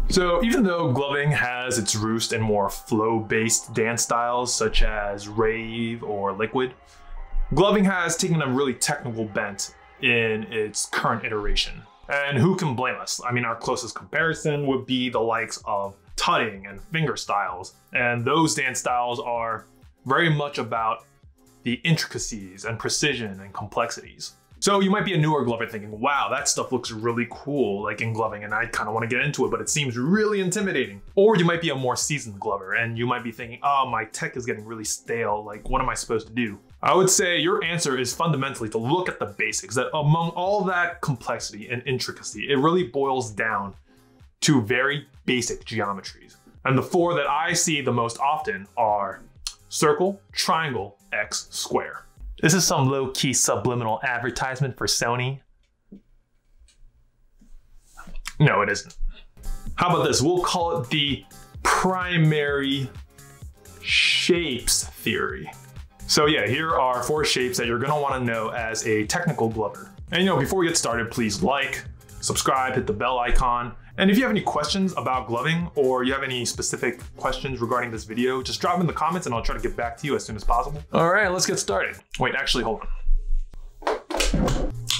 So even though gloving has its roots in more flow-based dance styles such as rave or liquid, gloving has taken a really technical bent in its current iteration. And who can blame us? I mean, our closest comparison would be the likes of tutting and finger styles. And those dance styles are very much about the intricacies and precision and complexities. So you might be a newer glover thinking, wow, that stuff looks really cool, like in gloving, and I kind of want to get into it, but it seems really intimidating. Or you might be a more seasoned glover and you might be thinking, oh, my tech is getting really stale, like what am I supposed to do? I would say your answer is fundamentally to look at the basics, that among all that complexity and intricacy, it really boils down to very basic geometries. And the four that I see the most often are circle, triangle, X, square. This is some low-key subliminal advertisement for Sony. No, it isn't. How about this? We'll call it the primary shapes theory. So yeah, here are 4 shapes that you're gonna wanna know as a technical glover. And before we get started, please like, subscribe, hit the bell icon. And if you have any questions about gloving or you have any specific questions regarding this video, just drop them in the comments and I'll try to get back to you as soon as possible. All right, let's get started. Wait, actually, hold on.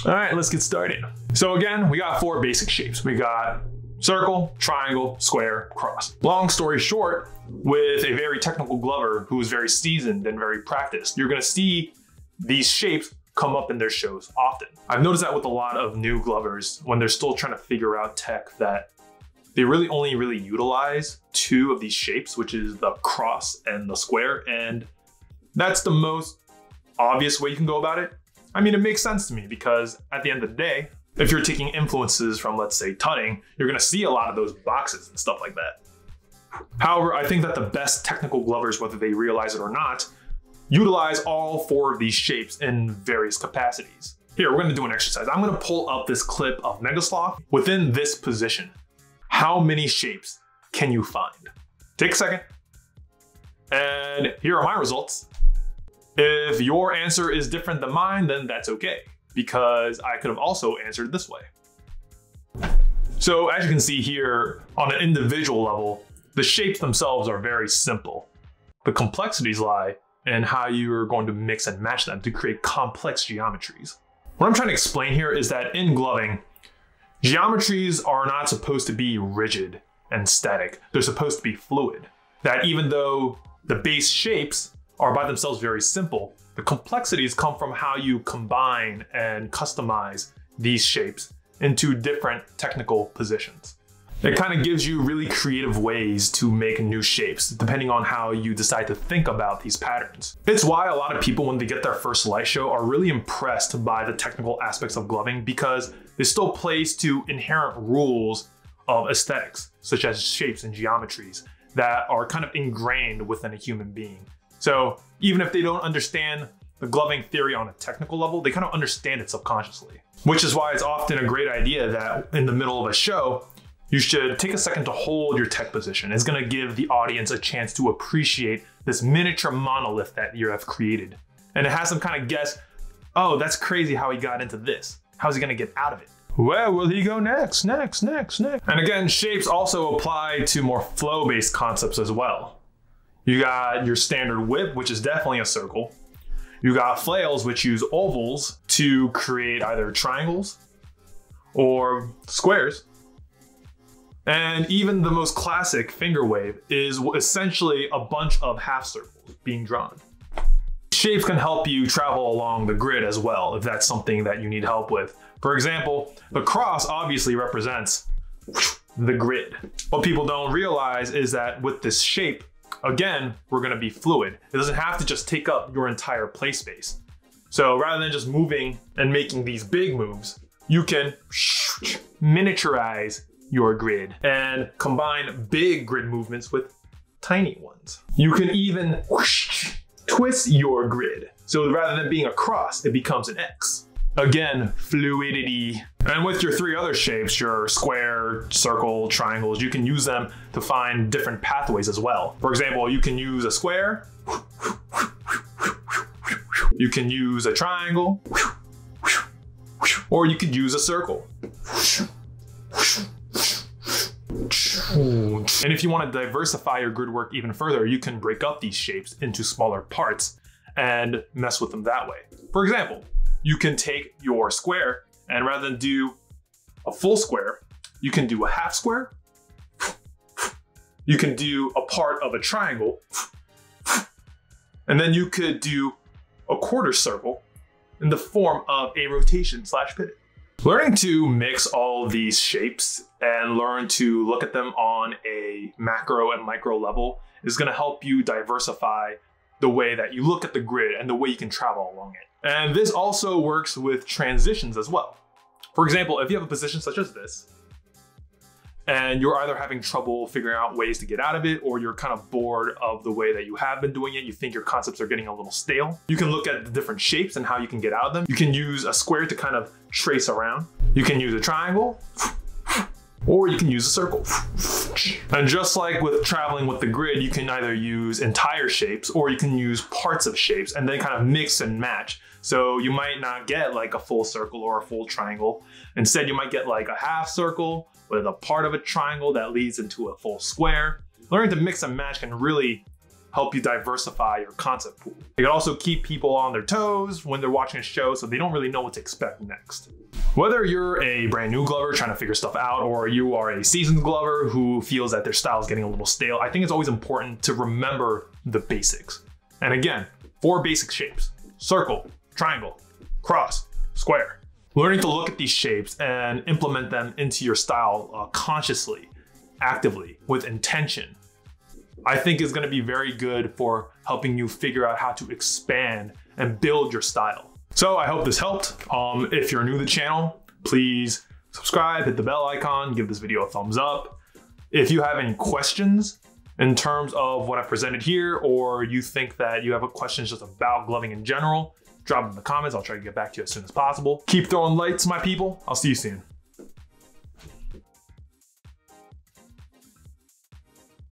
All right, let's get started. So again, we got 4 basic shapes. We got circle, triangle, square, cross. Long story short, with a very technical glover who is very seasoned and very practiced, you're gonna see these shapes come up in their shows often. I've noticed that with a lot of new glovers when they're still trying to figure out tech, that they really only utilize 2 of these shapes, which is the cross and the square. And that's the most obvious way you can go about it. I mean, it makes sense to me because at the end of the day, if you're taking influences from, let's say, tutting, you're gonna see a lot of those boxes and stuff like that. However, I think that the best technical glovers, whether they realize it or not, utilize all 4 of these shapes in various capacities. Here, we're gonna do an exercise. I'm gonna pull up this clip of Megasloth within this position. How many shapes can you find? Take a second. And here are my results. If your answer is different than mine, then that's okay, because I could have also answered this way. So as you can see here, on an individual level, the shapes themselves are very simple. The complexities lie in how you're going to mix and match them to create complex geometries. What I'm trying to explain here is that in gloving, geometries are not supposed to be rigid and static. They're supposed to be fluid. That even though the base shapes are by themselves very simple, the complexities come from how you combine and customize these shapes into different technical positions. It kind of gives you really creative ways to make new shapes, depending on how you decide to think about these patterns. It's why a lot of people, when they get their first light show, are really impressed by the technical aspects of gloving, because it still plays to inherent rules of aesthetics, such as shapes and geometries, that are kind of ingrained within a human being. So even if they don't understand the gloving theory on a technical level, they kind of understand it subconsciously. Which is why it's often a great idea that in the middle of a show, you should take a second to hold your tech position. It's gonna give the audience a chance to appreciate this miniature monolith that you have created. And it has them kind of guess, oh, that's crazy how he got into this. How's he gonna get out of it? Where will he go next? And again, shapes also apply to more flow-based concepts as well. You got your standard whip, which is definitely a circle. You got flails, which use ovals to create either triangles or squares. And even the most classic finger wave is essentially a bunch of half circles being drawn. Shapes can help you travel along the grid as well, if that's something that you need help with. For example, the cross obviously represents the grid. What people don't realize is that with this shape, again, we're gonna be fluid. It doesn't have to just take up your entire play space. So rather than just moving and making these big moves, you can miniaturize your grid and combine big grid movements with tiny ones. You can even twist your grid. So rather than being a cross, it becomes an X. Again, fluidity. And with your 3 other shapes, your square, circle, triangles, you can use them to find different pathways as well. For example, you can use a square. You can use a triangle. Or you could use a circle. And if you want to diversify your grid work even further, you can break up these shapes into smaller parts and mess with them that way. For example, you can take your square and rather than do a full square, you can do a half square. You can do a part of a triangle. And then you could do a quarter circle in the form of a rotation / pivot. Learning to mix all these shapes and learn to look at them on a macro and micro level is going to help you diversify the way that you look at the grid and the way you can travel along it. And this also works with transitions as well. For example, if you have a position such as this, and you're either having trouble figuring out ways to get out of it, or you're kind of bored of the way that you have been doing it, you think your concepts are getting a little stale, you can look at the different shapes and how you can get out of them. You can use a square to kind of trace around. You can use a triangle, or you can use a circle. And just like with traveling with the grid, you can either use entire shapes or you can use parts of shapes and then kind of mix and match. So you might not get like a full circle or a full triangle. Instead, you might get like a half circle with a part of a triangle that leads into a full square. Learning to mix and match can really help you diversify your concept pool. It can also keep people on their toes when they're watching a show so they don't really know what to expect next. Whether you're a brand new glover trying to figure stuff out, or you are a seasoned glover who feels that their style is getting a little stale, I think it's always important to remember the basics. And again, 4 basic shapes: circle, triangle, cross, square. Learning to look at these shapes and implement them into your style consciously, actively, with intention, I think is going to be very good for helping you figure out how to expand and build your style. So I hope this helped. If you're new to the channel, please subscribe, hit the bell icon, give this video a thumbs up. If you have any questions in terms of what I presented here, or you think that you have questions just about gloving in general, drop them in the comments. I'll try to get back to you as soon as possible. Keep throwing lights, my people. I'll see you soon.